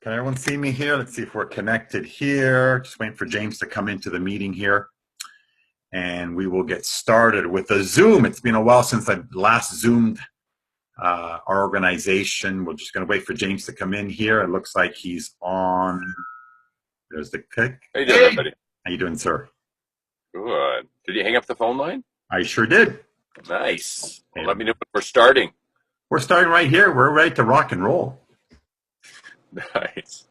Can everyone see me here? Let's see if we're connected here. Just waiting for James to come into the meeting here. And we will get started with the Zoom. It's been a while since I last Zoomed our organization. We're just going to wait for James to come in here. It looks like he's on. There's the click. How you doing, everybody? How you doing, sir? Good. Did you hang up the phone line? I sure did. Nice. Well, let me know when we're starting. We're starting right here. We're ready to rock and roll. Nice.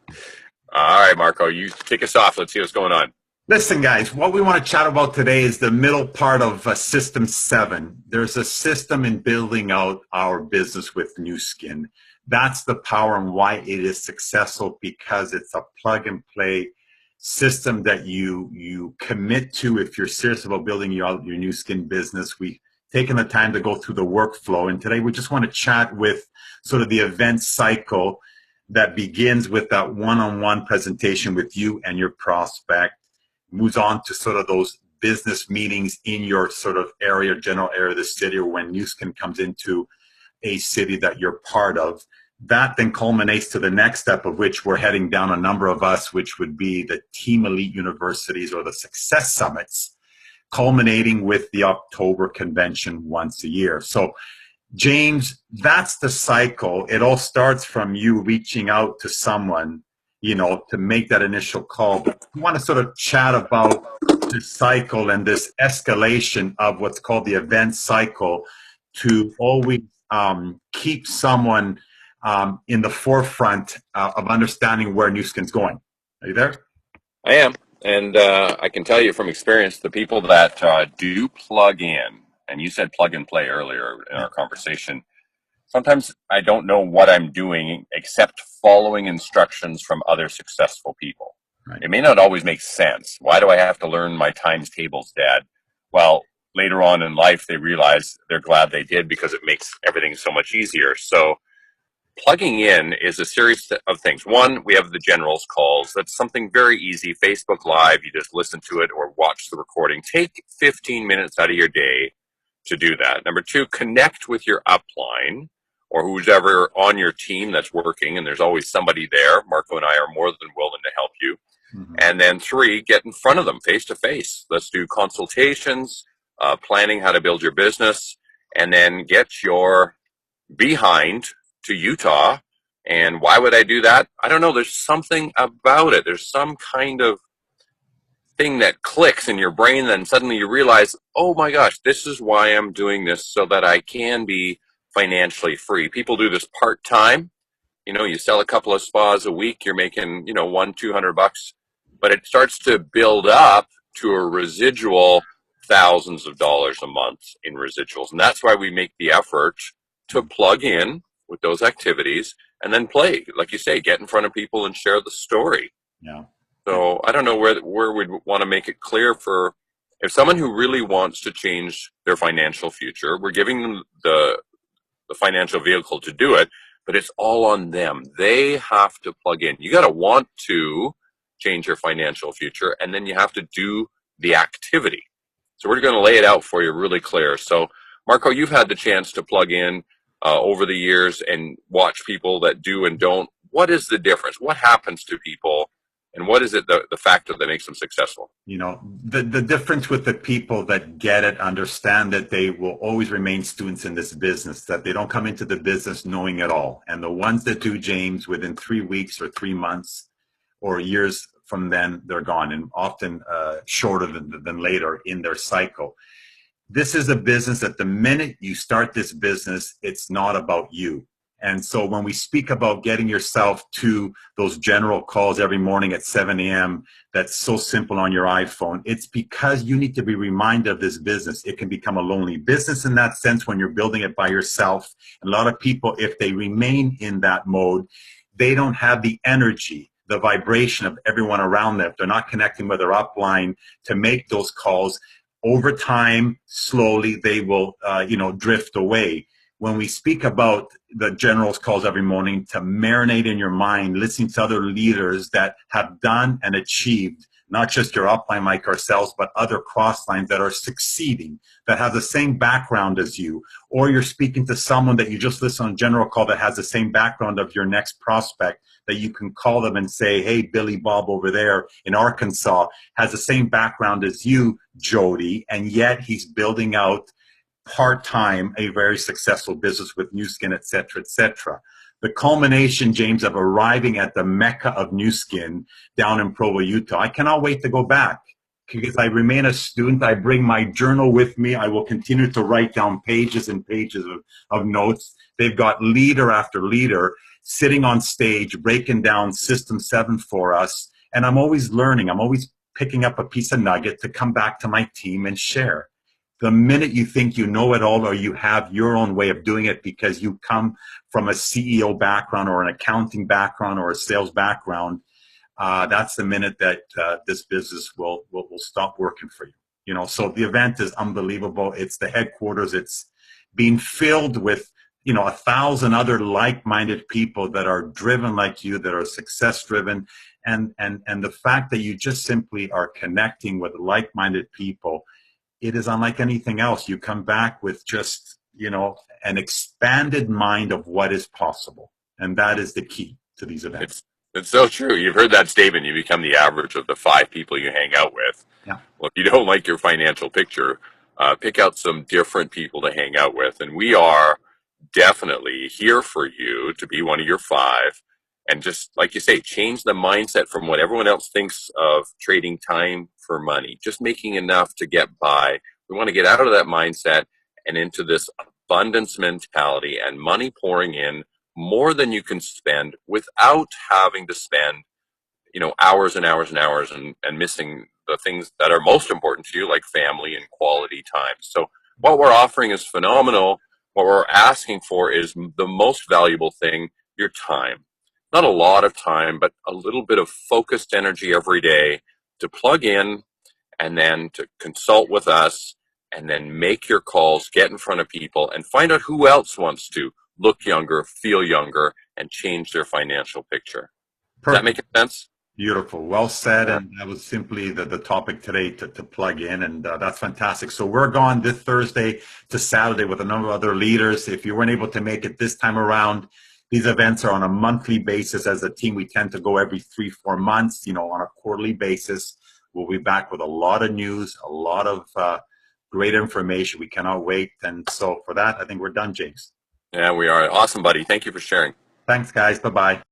All right, Marco, you kick us off. Let's see what's going on. Listen, guys, what we want to chat about today is the middle part of System7. There's a system in building out our business with New Skin. That's the power and why it is successful, because it's a plug and play system that you commit to if you're serious about building your New Skin business. We've taken the time to go through the workflow, and today we just want to chat with sort of the event cycle that begins with that one-on-one presentation with you and your prospect, moves on to sort of those business meetings in your sort of area, general area of the city, or when New Skin comes into a city that you're part of. That then culminates to the next step, of which we're heading down, a number of us, which would be the Team Elite Universities or the Success Summits, culminating with the October convention once a year. So James, that's the cycle. It all starts from you reaching out to someone, to make that initial call. But we want to sort of chat about this cycle and this escalation of what's called the event cycle to always keep someone in the forefront of understanding where New Skin's going. Are you there? I am. And I can tell you from experience, the people that do plug in, and you said plug and play earlier in our conversation, sometimes I don't know what I'm doing except following instructions from other successful people. Right. It may not always make sense. Why do I have to learn my times tables, Dad? Well, later on in life, they realize they're glad they did, because it makes everything so much easier. So plugging in is a series of things. One, we have the generals calls. That's something very easy. Facebook Live, you just listen to it or watch the recording. Take 15 minutes out of your day to do that. Number two, connect with your upline or who's ever on your team that's working, and there's always somebody there. Marco and I are more than willing to help you. Mm-hmm. And then three, get in front of them face to face. Let's do consultations, planning how to build your business, and then get your behind to Utah. And why would I do that? I don't know. There's something about it. There's some kind of thing that clicks in your brain, then suddenly you realize, oh my gosh, this is why I'm doing this, so that I can be financially free. People do this part-time. You sell a couple of spas a week, you're making, $100-200, but it starts to build up to a residual thousands of dollars a month in residuals. And that's why we make the effort to plug in with those activities and then play, like you say, get in front of people and share the story. Yeah. So I don't know where we'd want to make it clear for if someone who really wants to change their financial future, we're giving them the financial vehicle to do it, but it's all on them. They have to plug in. You got to want to change your financial future, and then you have to do the activity. So we're going to lay it out for you really clear. So Marco, you've had the chance to plug in over the years and watch people that do and don't. What is the difference? What happens to people? And what is it, the factor that makes them successful? The difference with the people that get it, understand that they will always remain students in this business, that they don't come into the business knowing it all. And the ones that do, James, within 3 weeks or 3 months or years from then, they're gone, and often shorter than later in their cycle. This is a business that the minute you start this business, it's not about you. And so when we speak about getting yourself to those general calls every morning at 7 a.m., that's so simple on your iPhone, it's because you need to be reminded of this business. It can become a lonely business in that sense when you're building it by yourself. And a lot of people, if they remain in that mode, they don't have the energy, the vibration of everyone around them. If they're not connecting with their upline to make those calls, over time, slowly, they will, drift away. When we speak about the general's calls every morning, to marinate in your mind, listening to other leaders that have done and achieved, not just your upline like ourselves, but other cross lines that are succeeding, that have the same background as you, or you're speaking to someone that you just listened on a general call that has the same background of your next prospect, that you can call them and say, hey, Billy Bob over there in Arkansas has the same background as you, Jody, and yet he's building out part-time a very successful business with New Skin, et cetera, et cetera. The culmination, James, of arriving at the mecca of New Skin down in Provo, Utah. I cannot wait to go back because I remain a student. I bring my journal with me. I will continue to write down pages and pages of notes. They've got leader after leader sitting on stage, breaking down System7 for us. And I'm always learning. I'm always picking up a piece of nugget to come back to my team and share. The minute you think you know it all or you have your own way of doing it because you come from a CEO background or an accounting background or a sales background, that's the minute that this business will stop working for you. You know, so the event is unbelievable. It's the headquarters. It's being filled with, 1,000 other like-minded people that are driven like you, that are success-driven, and the fact that you just simply are connecting with like-minded people. It is unlike anything else. You come back with just, an expanded mind of what is possible. And that is the key to these events. It's so true. You've heard that statement. You become the average of the 5 people you hang out with. Yeah. Well, if you don't like your financial picture, pick out some different people to hang out with. And we are definitely here for you to be one of your 5. And just like you say, change the mindset from what everyone else thinks of trading time for money, just making enough to get by. We want to get out of that mindset and into this abundance mentality and money pouring in more than you can spend without having to spend, hours and hours and hours and missing the things that are most important to you, like family and quality time. So what we're offering is phenomenal. What we're asking for is the most valuable thing, your time. Not a lot of time, but a little bit of focused energy every day to plug in and then to consult with us and then make your calls, get in front of people and find out who else wants to look younger, feel younger, and change their financial picture. Does that make sense? Beautiful. Well said. Yeah. And that was simply the topic today to plug in. And that's fantastic. So we're gone this Thursday to Saturday with a number of other leaders. If you weren't able to make it this time around, these events are on a monthly basis. As a team, we tend to go every 3-4 months, on a quarterly basis. We'll be back with a lot of news, a lot of great information. We cannot wait. And so for that, I think we're done, James. Yeah, we are. Awesome, buddy. Thank you for sharing. Thanks, guys. Bye-bye.